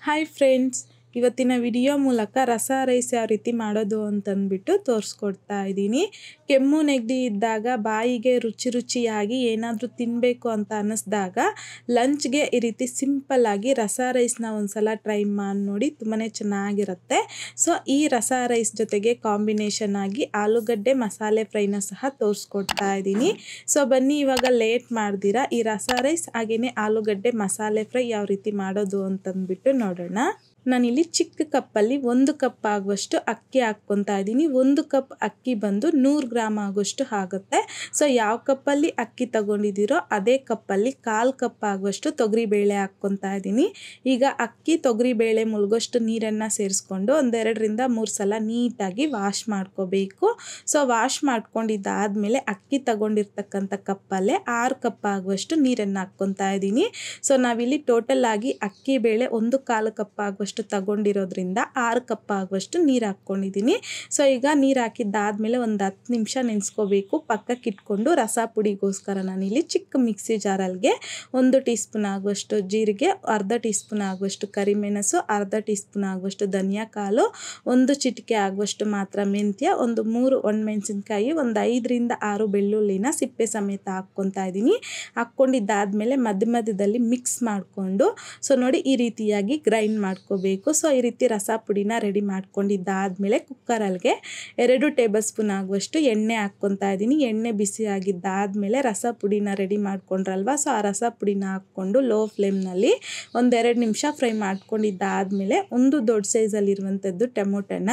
Hi friends, ಇವತ್ತಿನ video ಮೂಲಕ ರಸ ರೈಸ್ ಯಾವ ರೀತಿ ಮಾಡೋದು ಅಂತಂದ್ಬಿಟ್ಟು ತೋರಿಸ್ಕೊಡ್ತಾ ಇದ್ದೀನಿ. ಕೆಮ್ಮು ನೆಗಡಿ ಇದ್ದಾಗ ಬಾಯಿಗೆ ರುಚಿ ರುಚಿಯಾಗಿ ಏನಾದರೂ ತಿನ್ನಬೇಕು ಅಂತ ಅನ್ನಿಸ್ದಾಗ ಲಂಚ್ಗೆ ಈ ರೀತಿ ಸಿಂಪಲ್ಲಾಗಿ ರಸ ರೈಸ್ನ ಒಂದ್ಸಲ ಟ್ರೈ ಮಾಡಿ ನೋಡಿ, ತುಂಬಾ ಚೆನ್ನಾಗಿರುತ್ತೆ. ಸೊ ಈ ರಸ ರೈಸ್ ಜೊತೆಗೆ ಕಾಂಬಿನೇಷನ್ ಆಗಿ ಆಲೂಗಡ್ಡೆ ಮಸಾಲೆ ಫ್ರೈನ ಸಹ ತೋರಿಸ್ಕೊಡ್ತಾ ಇದ್ದೀನಿ. ಸೊ ಬನ್ನಿ ಇವಾಗ ಲೇಟ್ ಮಾಡ್ದಿರಾ ಈ ರಸ ರೈಸ್ ಹಾಗೆಯೇ ಆಲೂಗಡ್ಡೆ ಮಸಾಲೆ ಫ್ರೈ ಯಾವ ರೀತಿ ಮಾಡೋದು ಅಂತಂದ್ಬಿಟ್ಟು ನೋಡೋಣ. ನಾನಿಲ್ಲಿ ಚಿಕ್ಕ ಕಪ್ಪಲ್ಲಿ 1 ಕಪ್ ಆಗುವಷ್ಟು ಅಕ್ಕಿ ಹಾಕ್ಕೊತಾ ಇದ್ದೀನಿ. 1 ಕಪ್ ಅಕ್ಕಿ ಬಂದು 100 ಗ್ರಾಮ್ ಆಗುವಷ್ಟು ಆಗುತ್ತೆ. ಸೊ ಯಾವ ಕಪ್ಪಲ್ಲಿ ಅಕ್ಕಿ ತಗೊಂಡಿದ್ದೀರೋ ಅದೇ ಕಪ್ಪಲ್ಲಿ 1/4 ಕಪ್ ಆಗುವಷ್ಟು ತೊಗರಿಬೇಳೆ ಹಾಕ್ಕೊತಾ ಇದ್ದೀನಿ. ಈಗ ಅಕ್ಕಿ ತೊಗರಿಬೇಳೆ ಮುಳುಗೋಷ್ಟು ನೀರನ್ನು ಸೇರಿಸ್ಕೊಂಡು 1-2 ರಿಂದ 3 ಸಲ ನೀಟಾಗಿ ವಾಶ್ ಮಾಡ್ಕೋಬೇಕು. ಸೊ ವಾಶ್ ಮಾಡ್ಕೊಂಡಿದ್ದಾದಮೇಲೆ ಅಕ್ಕಿ ತಗೊಂಡಿರ್ತಕ್ಕಂಥ ಕಪ್ಪಲ್ಲೇ 6 ಕಪ್ ಆಗುವಷ್ಟು ನೀರನ್ನು ಹಾಕ್ಕೊತಾ ಇದ್ದೀನಿ. ಸೊ ನಾವಿಲ್ಲಿ ಟೋಟಲ್ ಆಗಿ ಅಕ್ಕಿ ಬೇಳೆ 1/4 ಕಪ್ ಆಗುವಷ್ಟು ತಗೊಂಡಿರೋದ್ರಿಂದ 6 ಕಪ್ ಆಗುವಷ್ಟು ನೀರು ಹಾಕ್ಕೊಂಡಿದ್ದೀನಿ. ಸೊ ಈಗ ನೀರು ಹಾಕಿದ್ದಾದಮೇಲೆ ಒಂದು 10 ನಿಮಿಷ ನೆನೆಸ್ಕೋಬೇಕು. ಪಕ್ಕಕ್ಕೆ ಇಟ್ಕೊಂಡು ರಸ ಪುಡಿಗೋಸ್ಕರ ನಾನಿಲ್ಲಿ ಚಿಕ್ಕ ಮಿಕ್ಸಿ ಜಾರಲ್ಗೆ 1 ಟೀ ಸ್ಪೂನ್ ಆಗುವಷ್ಟು ಜೀರಿಗೆ, ಅರ್ಧ ಟೀ ಸ್ಪೂನ್ ಆಗುವಷ್ಟು ಕರಿಮೆಣಸು, ಅರ್ಧ ಟೀ ಸ್ಪೂನ್ ಆಗುವಷ್ಟು ಧನಿಯಾ ಕಾಳು, 1 ಚಿಟಿಕೆ ಆಗುವಷ್ಟು ಮಾತ್ರ ಮೆಂತ್ಯ, ಒಂದು 3 ಒಣಮೆಣಸಿನ್ಕಾಯಿ, ಒಂದು 5 ರಿಂದ 6 ಬೆಳ್ಳುಳ್ಳಿನ ಸಿಪ್ಪೆ ಸಮೇತ ಹಾಕ್ಕೊತಾ ಇದ್ದೀನಿ. ಹಾಕ್ಕೊಂಡಿದ್ದಾದಮೇಲೆ ಮಧ್ಯದಲ್ಲಿ ಮಿಕ್ಸ್ ಮಾಡಿಕೊಂಡು ಸೊ ನೋಡಿ ಈ ರೀತಿಯಾಗಿ ಗ್ರೈಂಡ್ ಮಾಡ್ಕೋಬೇಕು. ಸೊ ಈ ರೀತಿ ರಸ ಪುಡಿನ ರೆಡಿ ಮಾಡ್ಕೊಂಡಿದ್ದಾದಮೇಲೆ ಕುಕ್ಕರಲ್ಗೆ 2 ಟೇಬಲ್ ಸ್ಪೂನ್ ಆಗುವಷ್ಟು ಎಣ್ಣೆ ಹಾಕ್ಕೊತಾ ಇದ್ದೀನಿ. ಎಣ್ಣೆ ಬಿಸಿ ಆಗಿದ್ದಾದಮೇಲೆ ರಸ ಪುಡಿನ ರೆಡಿ ಮಾಡ್ಕೊಂಡ್ರಲ್ವ, ಸೊ ಆ ರಸ ಪುಡಿನ ಹಾಕ್ಕೊಂಡು ಲೋ ಫ್ಲೇಮ್ನಲ್ಲಿ 1-2 ನಿಮಿಷ ಫ್ರೈ ಮಾಡ್ಕೊಂಡಿದ್ದಾದಮೇಲೆ ಒಂದು ದೊಡ್ಡ ಸೈಜಲ್ಲಿರುವಂಥದ್ದು ಟೊಮೊಟೊನ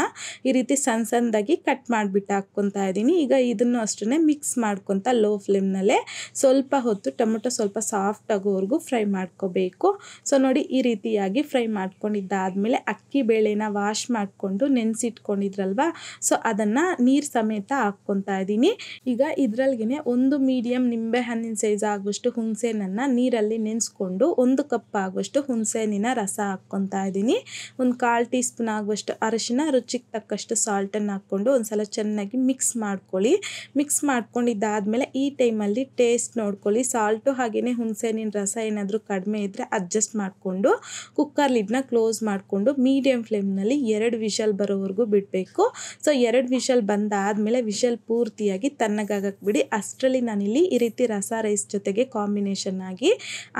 ಈ ರೀತಿ ಸಣ್ಣದಾಗಿ ಕಟ್ ಮಾಡಿಬಿಟ್ಟು ಹಾಕ್ಕೊತಾ ಇದ್ದೀನಿ. ಈಗ ಇದನ್ನು ಅಷ್ಟೇ ಮಿಕ್ಸ್ ಮಾಡ್ಕೊತಾ ಲೋ ಫ್ಲೇಮ್ನಲ್ಲೇ ಸ್ವಲ್ಪ ಹೊತ್ತು ಟೊಮೊಟೊ ಸ್ವಲ್ಪ ಸಾಫ್ಟ್ ಆಗೋವರೆಗೂ ಫ್ರೈ ಮಾಡ್ಕೋಬೇಕು. ಸೊ ನೋಡಿ ಈ ರೀತಿಯಾಗಿ ಫ್ರೈ ಮಾಡ್ಕೊಂಡಿದ್ದಾದಮೇಲೆ ಅಕ್ಕಿ ಬೇಳೆನ ವಾಶ್ ಮಾಡಿಕೊಂಡು ನೆನೆಸಿಟ್ಕೊಂಡಿದ್ರಲ್ವ, ಸೊ ಅದನ್ನು ನೀರು ಸಮೇತ ಹಾಕ್ಕೊತಾ ಇದ್ದೀನಿ. ಈಗ ಇದರಲ್ಗೆ ಒಂದು ಮೀಡಿಯಮ್ ನಿಂಬೆ ಹಣ್ಣಿನ ಸೈಜ್ ಆಗುವಷ್ಟು ಹುಣಸೆಹಣ್ಣನ್ನು ನೀರಲ್ಲಿ ನೆನೆಸ್ಕೊಂಡು 1 ಕಪ್ ಆಗುವಷ್ಟು ಹುಣಸೆಹಣ್ಣಿನ ರಸ ಹಾಕ್ಕೊತಾ ಇದ್ದೀನಿ. ಒಂದು 1/4 ಟೀ ಸ್ಪೂನ್ ಆಗುವಷ್ಟು ಅರಿಶಿನ, ರುಚಿಗೆ ತಕ್ಕಷ್ಟು ಸಾಲ್ಟನ್ನು ಹಾಕ್ಕೊಂಡು ಒಂದ್ಸಲ ಚೆನ್ನಾಗಿ ಮಿಕ್ಸ್ ಮಾಡ್ಕೊಳ್ಳಿ. ಮಿಕ್ಸ್ ಮಾಡ್ಕೊಂಡಿದ್ದಾದಮೇಲೆ ಈ ಟೈಮಲ್ಲಿ ಟೇಸ್ಟ್ ನೋಡ್ಕೊಳ್ಳಿ. ಸಾಲ್ಟು ಹಾಗೆಯೇ ಹುಣಸೆಹಣ್ಣಿನ ರಸ ಏನಾದರೂ ಕಡಿಮೆ ಇದ್ದರೆ ಅಡ್ಜಸ್ಟ್ ಮಾಡಿಕೊಂಡು ಕುಕ್ಕರ್ ಲಿಡ್ನ ಕ್ಲೋಸ್ ಮಾಡಿಕೊಂಡು ಮೀಡಿಯಮ್ ಫ್ಲೇಮ್ನಲ್ಲಿ 2 ವಿಷಲ್ ಬರೋವರೆಗೂ ಬಿಡಬೇಕು. ಸೊ 2 ವಿಷಲ್ ಬಂದಾದಮೇಲೆ ವಿಷಲ್ ಪೂರ್ತಿಯಾಗಿ ತಣ್ಣಗಾಗಕ್ಕೆ ಬಿಡಿ. ಅಷ್ಟರಲ್ಲಿ ನಾನಿಲ್ಲಿ ಈ ರೀತಿ ರಸ ರೈಸ್ ಜೊತೆಗೆ ಕಾಂಬಿನೇಷನ್ ಆಗಿ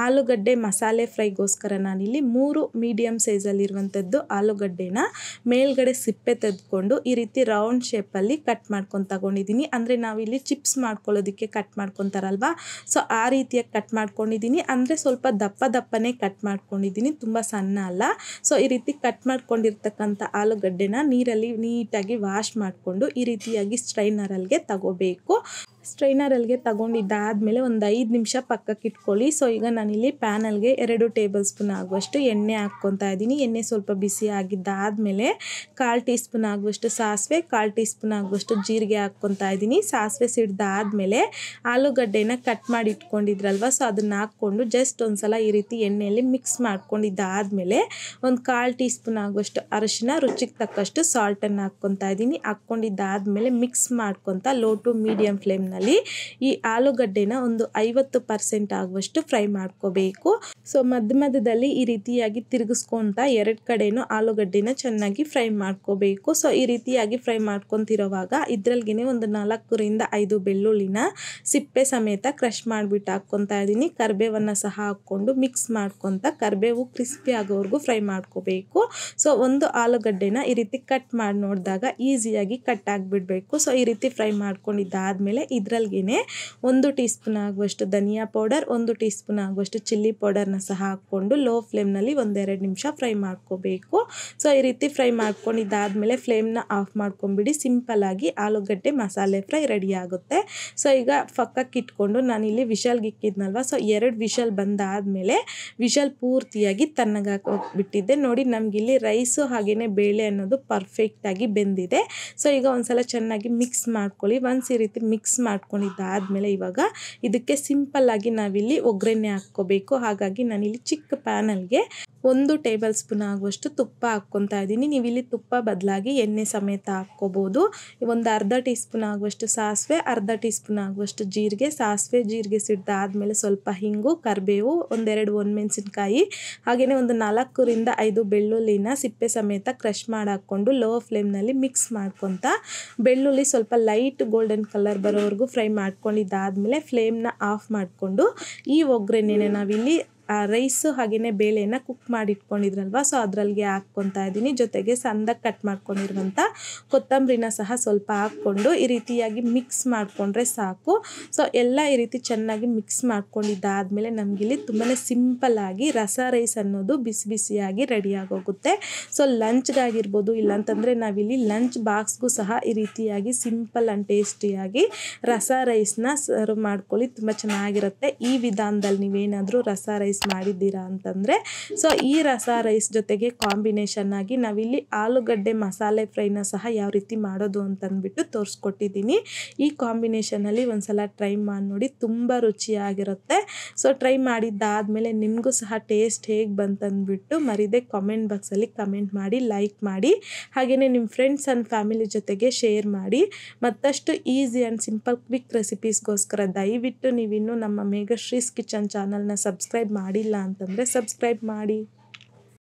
ಆಲೂಗಡ್ಡೆ ಮಸಾಲೆ ಫ್ರೈಗೋಸ್ಕರ ನಾನಿಲ್ಲಿ 3 ಮೀಡಿಯಮ್ ಸೈಜಲ್ಲಿರುವಂಥದ್ದು ಆಲೂಗಡ್ಡೆನ ಮೇಲ್ಗಡೆ ಸಿಪ್ಪೆ ತೆಗೆದುಕೊಂಡು ಈ ರೀತಿ ರೌಂಡ್ ಶೇಪಲ್ಲಿ ಕಟ್ ಮಾಡ್ಕೊಂಡು ತಗೊಂಡಿದ್ದೀನಿ. ಅಂದರೆ ನಾವಿಲ್ಲಿ ಚಿಪ್ಸ್ ಮಾಡ್ಕೊಳ್ಳೋದಕ್ಕೆ ಕಟ್ ಮಾಡ್ಕೊತಾರಲ್ವ, ಸೊ ಆ ರೀತಿಯಾಗಿ ಕಟ್ ಮಾಡ್ಕೊಂಡಿದ್ದೀನಿ. ಅಂದರೆ ಸ್ವಲ್ಪ ದಪ್ಪನೇ ಕಟ್ ಮಾಡ್ಕೊಂಡಿದ್ದೀನಿ, ತುಂಬ ಸಣ್ಣ ಅಲ್ಲ. ಸೊ ಈ ರೀತಿ ಕಟ್ ಮಾಡ್ಕೊಂಡಿರ್ತಕ್ಕಂಥ ಆಲೂಗಡ್ಡೆನ ನೀರಲ್ಲಿ ನೀಟಾಗಿ ವಾಶ್ ಮಾಡಿಕೊಂಡು ಈ ರೀತಿಯಾಗಿ ಸ್ಟ್ರೈನರಲ್ಗೆ ತಗೋಬೇಕು. ಸ್ಟ್ರೈನರಲ್ಗೆ ತಗೊಂಡಿದ್ದಾದಮೇಲೆ ಒಂದು 5 ನಿಮಿಷ ಪಕ್ಕಕ್ಕೆ ಇಟ್ಕೊಳ್ಳಿ. ಸೊ ಈಗ ನಾನಿಲ್ಲಿ ಪ್ಯಾನಲ್ಗೆ 2 ಟೇಬಲ್ ಸ್ಪೂನ್ ಆಗುವಷ್ಟು ಎಣ್ಣೆ ಹಾಕ್ಕೊತಾ ಇದ್ದೀನಿ. ಎಣ್ಣೆ ಸ್ವಲ್ಪ ಬಿಸಿ ಆಗಿದ್ದಾದಮೇಲೆ 1/4 ಟೀ ಸ್ಪೂನ್ ಆಗುವಷ್ಟು ಸಾಸಿವೆ, 1/4 ಟೀ ಸ್ಪೂನ್ ಆಗುವಷ್ಟು ಜೀರಿಗೆ ಹಾಕ್ಕೊತಾ ಇದ್ದೀನಿ. ಸಾಸಿವೆ ಸಿಡ್ದಾದಮೇಲೆ ಆಲೂಗಡ್ಡೆನ ಕಟ್ ಮಾಡಿ ಇಟ್ಕೊಂಡಿದ್ರಲ್ವ, ಸೊ ಅದನ್ನು ಹಾಕ್ಕೊಂಡು ಜಸ್ಟ್ ಒಂದ್ಸಲ ಈ ರೀತಿ ಎಣ್ಣೆಯಲ್ಲಿ ಮಿಕ್ಸ್ ಮಾಡ್ಕೊಂಡಿದ್ದಾದಮೇಲೆ ಒಂದು 1/4 ಟೀ ಸ್ಪೂನ್ ಆಗುವಷ್ಟು ಅರಿಶಿನ, ರುಚಿಗೆ ತಕ್ಕಷ್ಟು ಸಾಲ್ಟನ್ನು ಹಾಕ್ಕೊತಾ ಇದ್ದೀನಿ. ಹಾಕ್ಕೊಂಡಿದ್ದಾದಮೇಲೆ ಮಿಕ್ಸ್ ಮಾಡ್ಕೊತಾ ಲೋ ಟು ಮೀಡಿಯಮ್ ಫ್ಲೇಮ್ನಲ್ಲಿ ಈ ಆಲೂಗಡ್ಡೆನ ಒಂದು 50% ಆಗುವಷ್ಟು ಫ್ರೈ ಮಾಡ್ಕೋಬೇಕು. ಸೊ ಮಧ್ಯದಲ್ಲಿ ಈ ರೀತಿಯಾಗಿ ತಿರುಗಿಸ್ಕೊತಾ 2 ಕಡೆನೂ ಆಲೂಗಡ್ಡೆನ ಚೆನ್ನಾಗಿ ಫ್ರೈ ಮಾಡ್ಕೋಬೇಕು. ಸೊ ಈ ರೀತಿಯಾಗಿ ಫ್ರೈ ಮಾಡ್ಕೊತಿರೋವಾಗ ಇದ್ರಲ್ಗೆ ಒಂದು 4 ರಿಂದ 5 ಬೆಳ್ಳುಳ್ಳಿನ ಸಿಪ್ಪೆ ಸಮೇತ ಕ್ರಷ್ ಮಾಡಿಬಿಟ್ಟು ಹಾಕ್ಕೊತಾ ಇದ್ದೀನಿ. ಕರಿಬೇವನ್ನು ಸಹ ಹಾಕ್ಕೊಂಡು ಮಿಕ್ಸ್ ಮಾಡ್ಕೊತಾ ಕರಿಬೇವು ಕ್ರಿಸ್ಪಿ ಆಗೋವರೆಗೂ ಫ್ರೈ ಮಾಡ್ಕೋಬೇಕು. ಸೊ ಒಂದು ಆಲೂಗಡ್ಡೆನ ಈ ರೀತಿ ಕಟ್ ಮಾಡಿ ನೋಡಿದಾಗ ಈಸಿಯಾಗಿ ಕಟ್ ಆಗಿಬಿಡಬೇಕು. ಸೊ ಈ ರೀತಿ ಫ್ರೈ ಮಾಡ್ಕೊಂಡಿದ್ದಾದಮೇಲೆ ಇದರಲ್ಗೆ 1 ಟೀ ಸ್ಪೂನ್ ಆಗುವಷ್ಟು ಧನಿಯಾ ಪೌಡರ್, 1 ಟೀ ಸ್ಪೂನ್ ಆಗುವಷ್ಟು ಚಿಲ್ಲಿ ಪೌಡರ್ನ ಸಹ ಹಾಕ್ಕೊಂಡು ಲೋ ಫ್ಲೇಮ್ನಲ್ಲಿ 1-2 ನಿಮಿಷ ಫ್ರೈ ಮಾಡ್ಕೋಬೇಕು. ಸೊ ಈ ರೀತಿ ಫ್ರೈ ಮಾಡ್ಕೊಂಡಿದ್ದಾದಮೇಲೆ ಫ್ಲೇಮ್ನ ಆಫ್ ಮಾಡ್ಕೊಂಬಿಡಿ. ಸಿಂಪಲ್ಲಾಗಿ ಆಲೂಗಡ್ಡೆ ಮಸಾಲೆ ಫ್ರೈ ರೆಡಿ ಆಗುತ್ತೆ. ಸೊ ಈಗ ಪಕ್ಕಕ್ಕೆ ಇಟ್ಕೊಂಡು ನಾನಿಲ್ಲಿ ವಿಷಲ್ಗೆ ಇಕ್ಕಿದ್ನಲ್ವ, ಸೊ 2 ವಿಷಲ್ ಬಂದಾದಮೇಲೆ ವಿಷಲ್ ಪೂರ್ತಿಯಾಗಿ ತಣ್ಣಗಾಕ್ಬಿಟ್ಟಿದ್ದೆ. ನೋಡಿ ನಮಗಿಲ್ಲಿ ರೈಸು ಹಾಗೆಯೇ ಬೇಳೆ ಅನ್ನೋದು ಪರ್ಫೆಕ್ಟಾಗಿ ಬೆಂದಿದೆ. ಸೊ ಈಗ ಒಂದ್ಸಲ ಚೆನ್ನಾಗಿ ಮಿಕ್ಸ್ ಮಾಡ್ಕೊಳ್ಳಿ. ಒನ್ಸ್ ಈ ರೀತಿ ಮಿಕ್ಸ್ ಮಾಡ್ಕೊಂಡಿದ್ದಾದಮೇಲೆ ಇವಾಗ ಇದಕ್ಕೆ ಸಿಂಪಲ್ಲಾಗಿ ನಾವಿಲ್ಲಿ ಒಗ್ಗರಣೆ ಹಾಕ್ಕೋಬೇಕು. ಹಾಗಾಗಿ ನಾನಿಲ್ಲಿ ಚಿಕ್ಕ ಪ್ಯಾನಲ್ಗೆ 1 ಟೇಬಲ್ ಸ್ಪೂನ್ ಆಗುವಷ್ಟು ತುಪ್ಪ ಹಾಕ್ಕೊತಾ ಇದ್ದೀನಿ. ನೀವು ಇಲ್ಲಿ ತುಪ್ಪ ಬದಲಾಗಿ ಎಣ್ಣೆ ಸಮೇತ ಹಾಕ್ಕೋಬೋದು. ಒಂದು ಅರ್ಧ ಟೀ ಸ್ಪೂನ್ ಆಗುವಷ್ಟು ಸಾಸಿವೆ, ಅರ್ಧ ಟೀ ಸ್ಪೂನ್ ಆಗುವಷ್ಟು ಜೀರಿಗೆ. ಸಾಸಿವೆ ಜೀರಿಗೆ ಸಿಡ್ದಾದ್ಮೇಲೆ ಸ್ವಲ್ಪ ಹಿಂಗು, ಕರಿಬೇವು, ಒಂದೆರಡು ಒಣಮೆಣಸಿನ್ಕಾಯಿ, ಹಾಗೆಯೇ ಒಂದು 4 ರಿಂದ 5 ಬೆಳ್ಳುಳ್ಳಿನ ಸಿಪ್ಪೆ ಸಮೇತ ಕ್ರಷ್ ಮಾಡಿ ಹಾಕ್ಕೊಂಡು ಲೋ ಫ್ಲೇಮ್ನಲ್ಲಿ ಮಿಕ್ಸ್ ಮಾಡ್ಕೊತಾ ಬೆಳ್ಳುಳ್ಳಿ ಸ್ವಲ್ಪ ಲೈಟ್ ಗೋಲ್ಡನ್ ಕಲರ್ ಬರೋವರೆಗೂ ಫ್ರೈ ಮಾಡ್ಕೊಂಡಿದ್ದಾದಮೇಲೆ ಫ್ಲೇಮ್ನ ಆಫ್ ಮಾಡಿಕೊಂಡು ಈ ಒಗ್ಗರಣೆನ ನಾವಿಲ್ಲಿ ರೈಸು ಹಾಗೆಯೇ ಬೇಳೆನ ಕುಕ್ ಮಾಡಿ ಇಟ್ಕೊಂಡಿದ್ರಲ್ವ, ಸೊ ಅದರಲ್ಲಿಗೆ ಹಾಕ್ಕೊತಾ ಇದ್ದೀನಿ. ಜೊತೆಗೆ ಸಣ್ಣದಾಗಿ ಕಟ್ ಮಾಡ್ಕೊಂಡಿರುವಂಥ ಕೊತ್ತಂಬರಿನ ಸಹ ಸ್ವಲ್ಪ ಹಾಕ್ಕೊಂಡು ಈ ರೀತಿಯಾಗಿ ಮಿಕ್ಸ್ ಮಾಡಿಕೊಂಡ್ರೆ ಸಾಕು. ಸೊ ಎಲ್ಲ ಈ ರೀತಿ ಚೆನ್ನಾಗಿ ಮಿಕ್ಸ್ ಮಾಡ್ಕೊಂಡಿದ್ದಾದಮೇಲೆ ನಮಗಿಲ್ಲಿ ತುಂಬಾ ಸಿಂಪಲ್ಲಾಗಿ ರಸ ರೈಸ್ ಅನ್ನೋದು ಬಿಸಿ ಬಿಸಿಯಾಗಿ ರೆಡಿಯಾಗೋಗುತ್ತೆ. ಸೊ ಲಂಚ್ಗಾಗಿರ್ಬೋದು, ಇಲ್ಲಾಂತಂದರೆ ನಾವಿಲ್ಲಿ ಲಂಚ್ ಬಾಕ್ಸ್ಗೂ ಸಹ ಈ ರೀತಿಯಾಗಿ ಸಿಂಪಲ್ ಆ್ಯಂಡ್ ಟೇಸ್ಟಿಯಾಗಿ ರಸ ರೈಸ್ನ ಸರ್ವ್ ಮಾಡ್ಕೊಳ್ಳಿ, ತುಂಬ ಚೆನ್ನಾಗಿರುತ್ತೆ. ಈ ವಿಧಾನದಲ್ಲಿ ನೀವೇನಾದರೂ ರಸ ರೈಸ್ ಮಾಡಿದ್ದೀರಾ ಅಂತಂದರೆ, ಸೊ ಈ ರಸ ರೈಸ್ ಜೊತೆಗೆ ಕಾಂಬಿನೇಷನ್ ಆಗಿ ನಾವಿಲ್ಲಿ ಆಲೂಗಡ್ಡೆ ಮಸಾಲೆ ಫ್ರೈನ ಸಹ ಯಾವ ರೀತಿ ಮಾಡೋದು ಅಂತಂದ್ಬಿಟ್ಟು ತೋರಿಸ್ಕೊಟ್ಟಿದ್ದೀನಿ. ಈ ಕಾಂಬಿನೇಷನಲ್ಲಿ ಒಂದ್ಸಲ ಟ್ರೈ ಮಾಡಿ ನೋಡಿ, ತುಂಬ ರುಚಿಯಾಗಿರುತ್ತೆ. ಸೊ ಟ್ರೈ ಮಾಡಿದ್ದಾದಮೇಲೆ ನಿಮಗೂ ಸಹ ಟೇಸ್ಟ್ ಹೇಗೆ ಬಂತಂದ್ಬಿಟ್ಟು ಮರಿದೇ ಕಾಮೆಂಟ್ ಬಾಕ್ಸಲ್ಲಿ ಕಮೆಂಟ್ ಮಾಡಿ, ಲೈಕ್ ಮಾಡಿ, ಹಾಗೆಯೇ ನಿಮ್ಮ ಫ್ರೆಂಡ್ಸ್ ಆ್ಯಂಡ್ ಫ್ಯಾಮಿಲಿ ಜೊತೆಗೆ ಶೇರ್ ಮಾಡಿ. ಮತ್ತಷ್ಟು ಈಸಿ ಆ್ಯಂಡ್ ಸಿಂಪಲ್ ಕ್ವಿಕ್ ರೆಸಿಪೀಸ್ಗೋಸ್ಕರ ದಯವಿಟ್ಟು ನೀವಿನ್ನೂ ನಮ್ಮ ಮೇಘಶ್ರೀಸ್ ಕಿಚನ್ ಚಾನಲ್ನ ಸಬ್ಸ್ಕ್ರೈಬ್ ಮಾಡಿಲ್ಲ ಅಂತಂದರೆ ಸಬ್ಸ್ಕ್ರೈಬ್ ಮಾಡಿ.